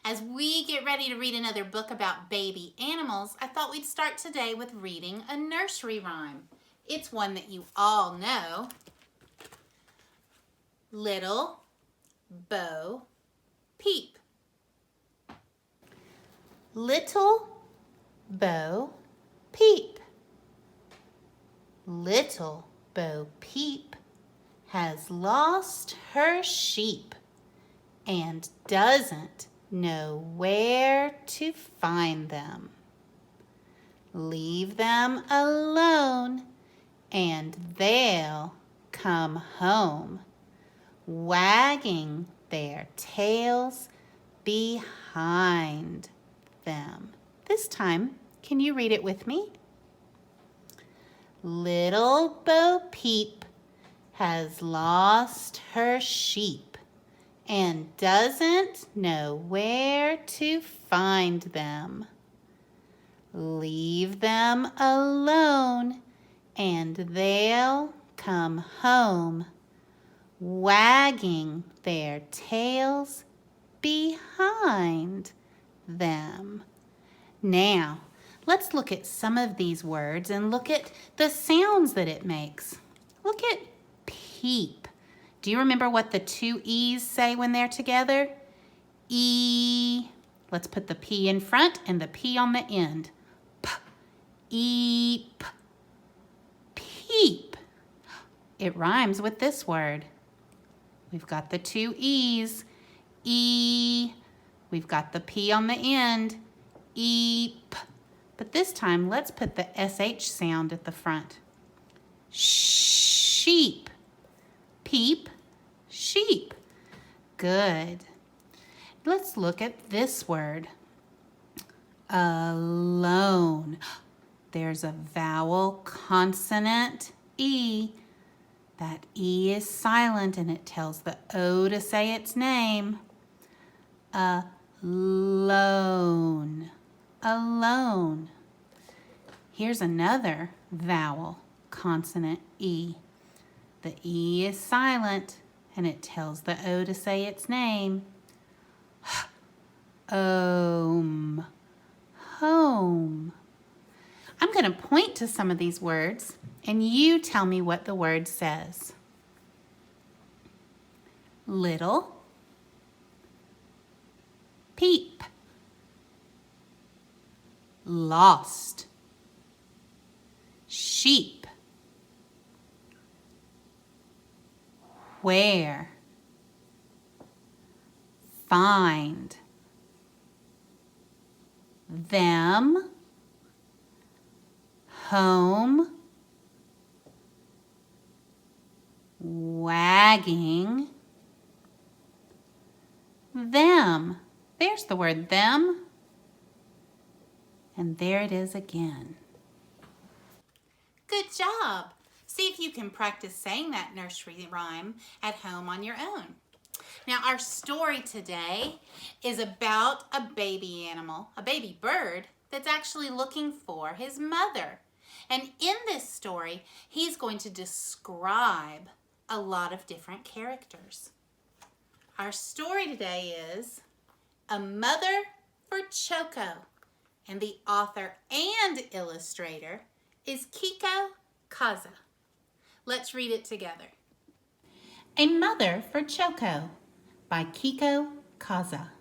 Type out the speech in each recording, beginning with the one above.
As we get ready to read another book about baby animals, I thought we'd start today with reading a nursery rhyme. It's one that you all know. Little Bo Peep. Little Bo Peep. Little Bo Peep has lost her sheep and doesn't know where to find them. Leave them alone and they'll come home, wagging their tails behind them. This time, can you read it with me? Little Bo Peep has lost her sheep and doesn't know where to find them. Leave them alone and they'll come home, wagging their tails behind them. Now, let's look at some of these words and look at the sounds that it makes. Look at peep. Do you remember what the two E's say when they're together? E. Let's put the P in front and the P on the end. P. Eep. Peep. It rhymes with this word. We've got the two E's. E. We've got the P on the end. Eep. But this time, let's put the SH sound at the front. Sheep. Peep, sheep. Good. Let's look at this word. Alone. There's a vowel consonant E. That E is silent and it tells the O to say its name. Alone. Alone. Here's another vowel consonant E. The E is silent and it tells the O to say its name. Home. Home. I'm going to point to some of these words and you tell me what the word says. Little. Peep. Lost. Sheep. Where, find, them, home, wagging, them. There's the word them. And there it is again. Good job. See if you can practice saying that nursery rhyme at home on your own. Now, our story today is about a baby animal, a baby bird, that's actually looking for his mother. And in this story, he's going to describe a lot of different characters. Our story today is A Mother for Choco, and the author and illustrator is Kiko Kaza. Let's read it together. A Mother for Choco by Kiko Kaza.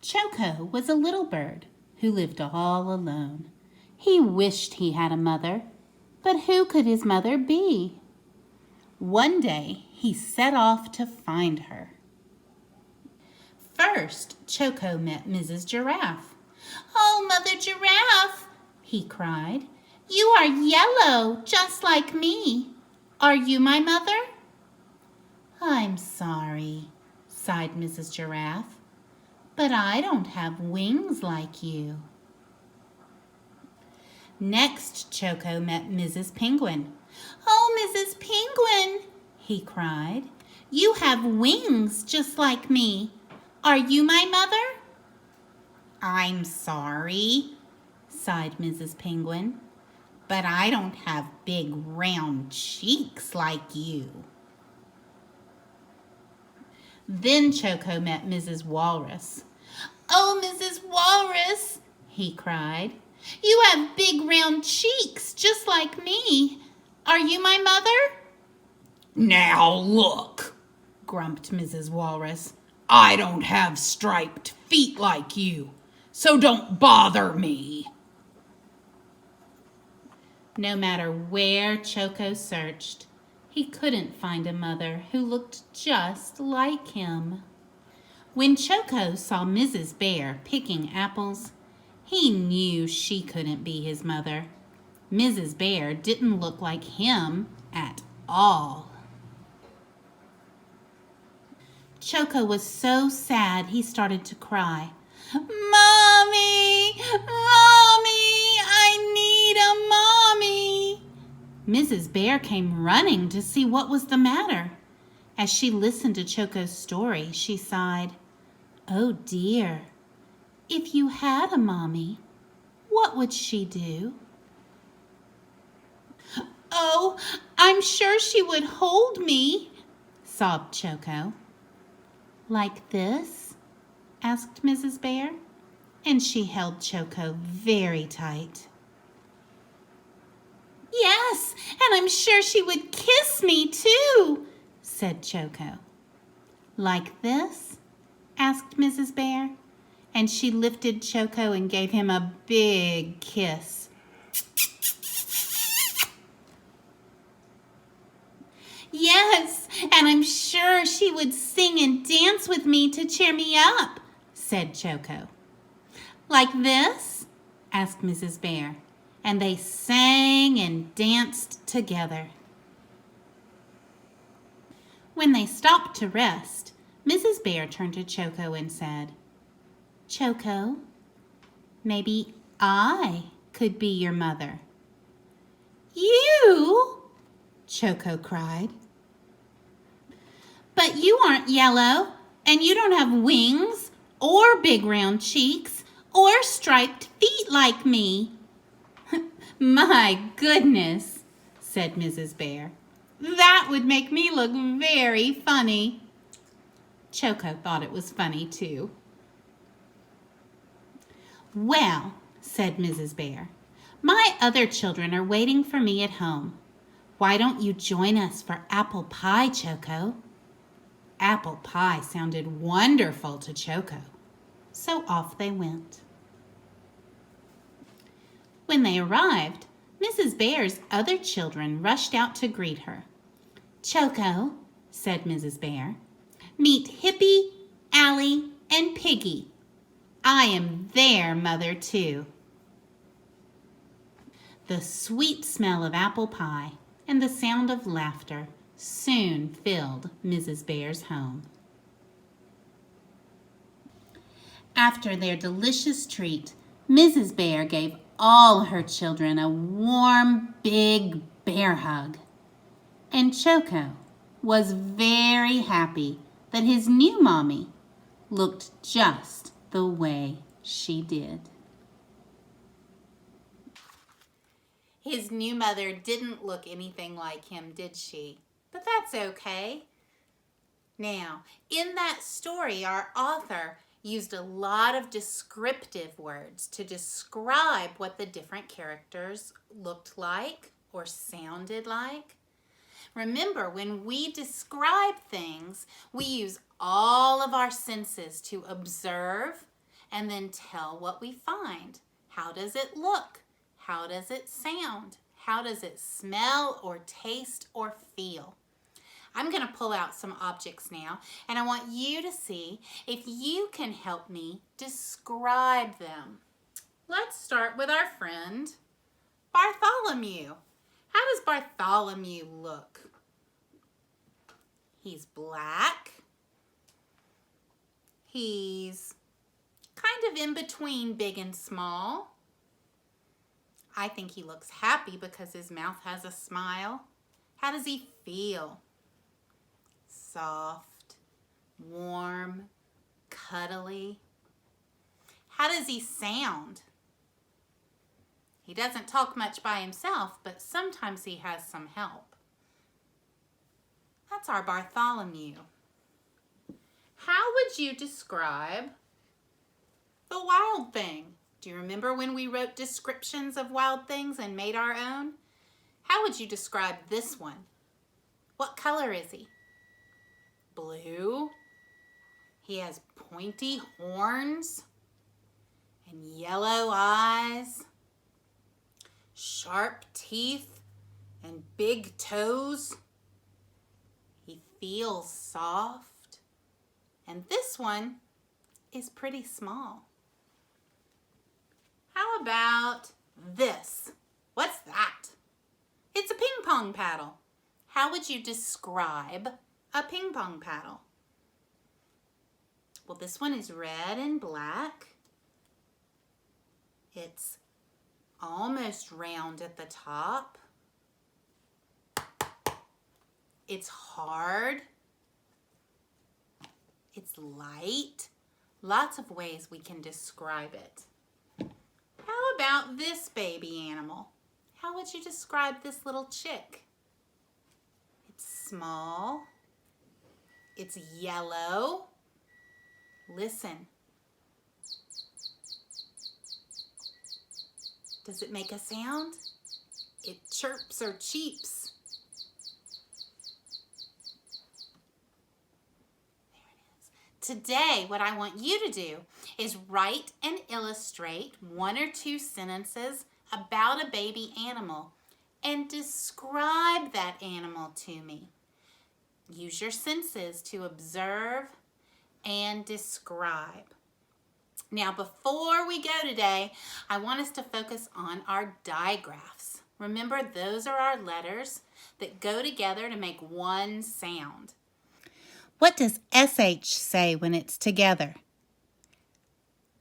Choco was a little bird who lived all alone. He wished he had a mother, but who could his mother be? One day he set off to find her. First, Choco met Mrs. Giraffe. "Oh, Mother Giraffe," he cried. "You are yellow, just like me. Are you my mother?" "I'm sorry," sighed Mrs. Giraffe, "but I don't have wings like you." Next, Choco met Mrs. Penguin. "Oh, Mrs. Penguin," he cried, "you have wings just like me. Are you my mother?" "I'm sorry," sighed Mrs. Penguin, "but I don't have big round cheeks like you." Then Choco met Mrs. Walrus. "Oh, Mrs. Walrus," he cried, "you have big round cheeks just like me. Are you my mother?" "Now look," grumped Mrs. Walrus. "I don't have striped feet like you, so don't bother me." No matter where Choco searched, he couldn't find a mother who looked just like him. When Choco saw Mrs. Bear picking apples, he knew she couldn't be his mother. Mrs. Bear didn't look like him at all. Choco was so sad he started to cry. "Mommy! Mommy! I need a mommy!" Mrs. Bear came running to see what was the matter. As she listened to Choco's story, she sighed. "Oh dear, if you had a mommy, what would she do?" "Oh, I'm sure she would hold me," sobbed Choco. "Like this?" asked Mrs. Bear, and she held Choco very tight. "Yes, and I'm sure she would kiss me too," said Choco. "Like this?" asked Mrs. Bear, and she lifted Choco and gave him a big kiss. "Yes, and I'm sure she would sing and dance with me to cheer me up," said Choco. "Like this?" asked Mrs. Bear, and they sang and danced together. When they stopped to rest, Mrs. Bear turned to Choco and said, "Choco, maybe I could be your mother." "You?" Choco cried. "But you aren't yellow, and you don't have wings, or big round cheeks, or striped feet like me." "My goodness," said Mrs. Bear. "That would make me look very funny." Choco thought it was funny too. "Well," said Mrs. Bear, "my other children are waiting for me at home. Why don't you join us for apple pie, Choco?" Apple pie sounded wonderful to Choco, so off they went. When they arrived, Mrs. Bear's other children rushed out to greet her. "Choco," said Mrs. Bear, "meet Hippie, Allie, and Piggy. I am their mother too." The sweet smell of apple pie and the sound of laughter soon filled Mrs. Bear's home. After their delicious treat, Mrs. Bear gave all her children a warm, big bear hug. And Choco was very happy that his new mommy looked just the way she did. His new mother didn't look anything like him, did she? But that's okay. Now, in that story, our author used a lot of descriptive words to describe what the different characters looked like or sounded like. Remember, when we describe things, we use all of our senses to observe and then tell what we find. How does it look? How does it sound? How does it smell or taste or feel? I'm going to pull out some objects now, and I want you to see if you can help me describe them. Let's start with our friend Bartholomew. How does Bartholomew look? He's black. He's kind of in between big and small. I think he looks happy because his mouth has a smile. How does he feel? Soft, warm, cuddly. How does he sound? He doesn't talk much by himself, but sometimes he has some help. That's our Bartholomew. would you describe the wild thing? Do you remember when we wrote descriptions of wild things and made our own? How would you describe this one? What color is he? Blue. He has pointy horns and yellow eyes, sharp teeth and big toes. He feels soft. And this one is pretty small. How about this? What's that? It's a ping pong paddle. How would you describe a ping pong paddle? Well, this one is red and black. It's almost round at the top. It's hard. It's light. Lots of ways we can describe it. How about this baby animal? How would you describe this little chick? It's small. It's yellow. Listen. Does it make a sound? It chirps or cheeps. Today, what I want you to do is write and illustrate 1 or 2 sentences about a baby animal and describe that animal to me. Use your senses to observe and describe. Now, before we go today, I want us to focus on our digraphs. Remember, those are our letters that go together to make one sound. What does SH say when it's together?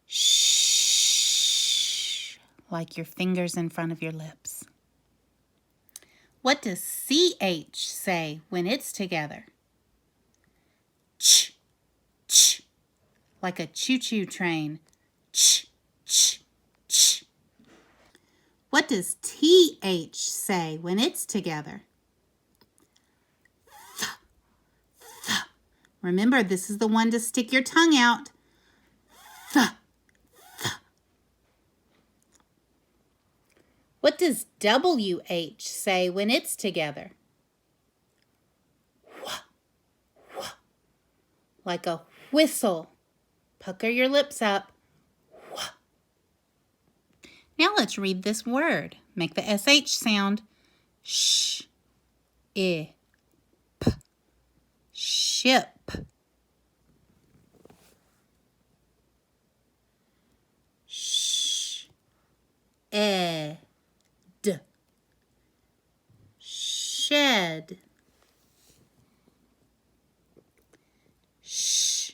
Shh, like your fingers in front of your lips. What does CH say when it's together? Ch, ch, like a choo-choo train. Ch, ch, ch. What does TH say when it's together? Remember, this is the one to stick your tongue out. Th, th. What does WH say when it's together? Wha, wha. Like a whistle. Pucker your lips up. Wha. Now let's read this word. Make the SH sound. Sh, I, p. Ship. Sh, ed. Shed. Sh,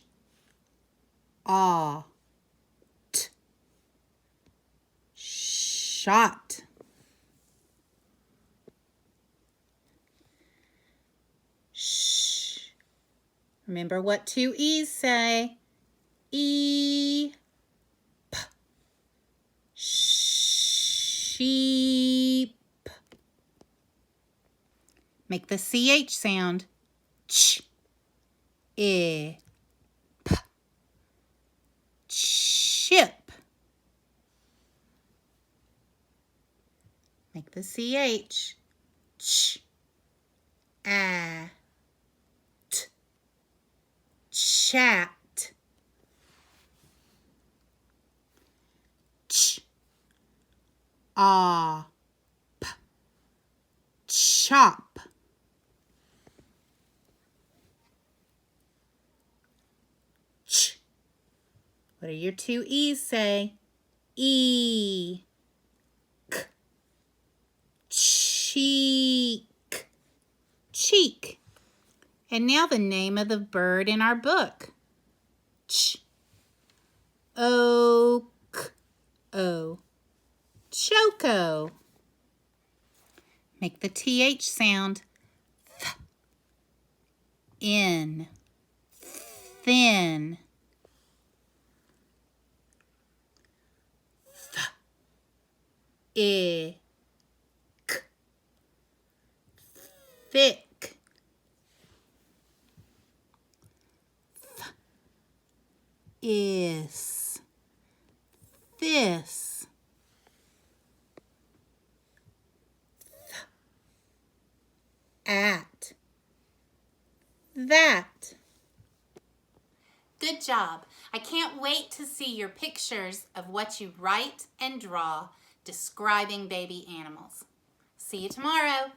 ah, t. Shot. Shh. Remember what 2 E's say. E, p. Sheep. Make the CH sound. Ch, I, p. Chip. Make the CH. Ch, a, t. Chat. Ch, a, p. Chop. Ch. What do your 2 E's say? E, k. Cheek. Cheek. And now the name of the bird in our book. Ch, oak, o. Choco. Make the TH sound. Th, in. Thin. Th, I, k. Thick. Is. This. At. That. Good job. I can't wait to see your pictures of what you write and draw describing baby animals. See you tomorrow.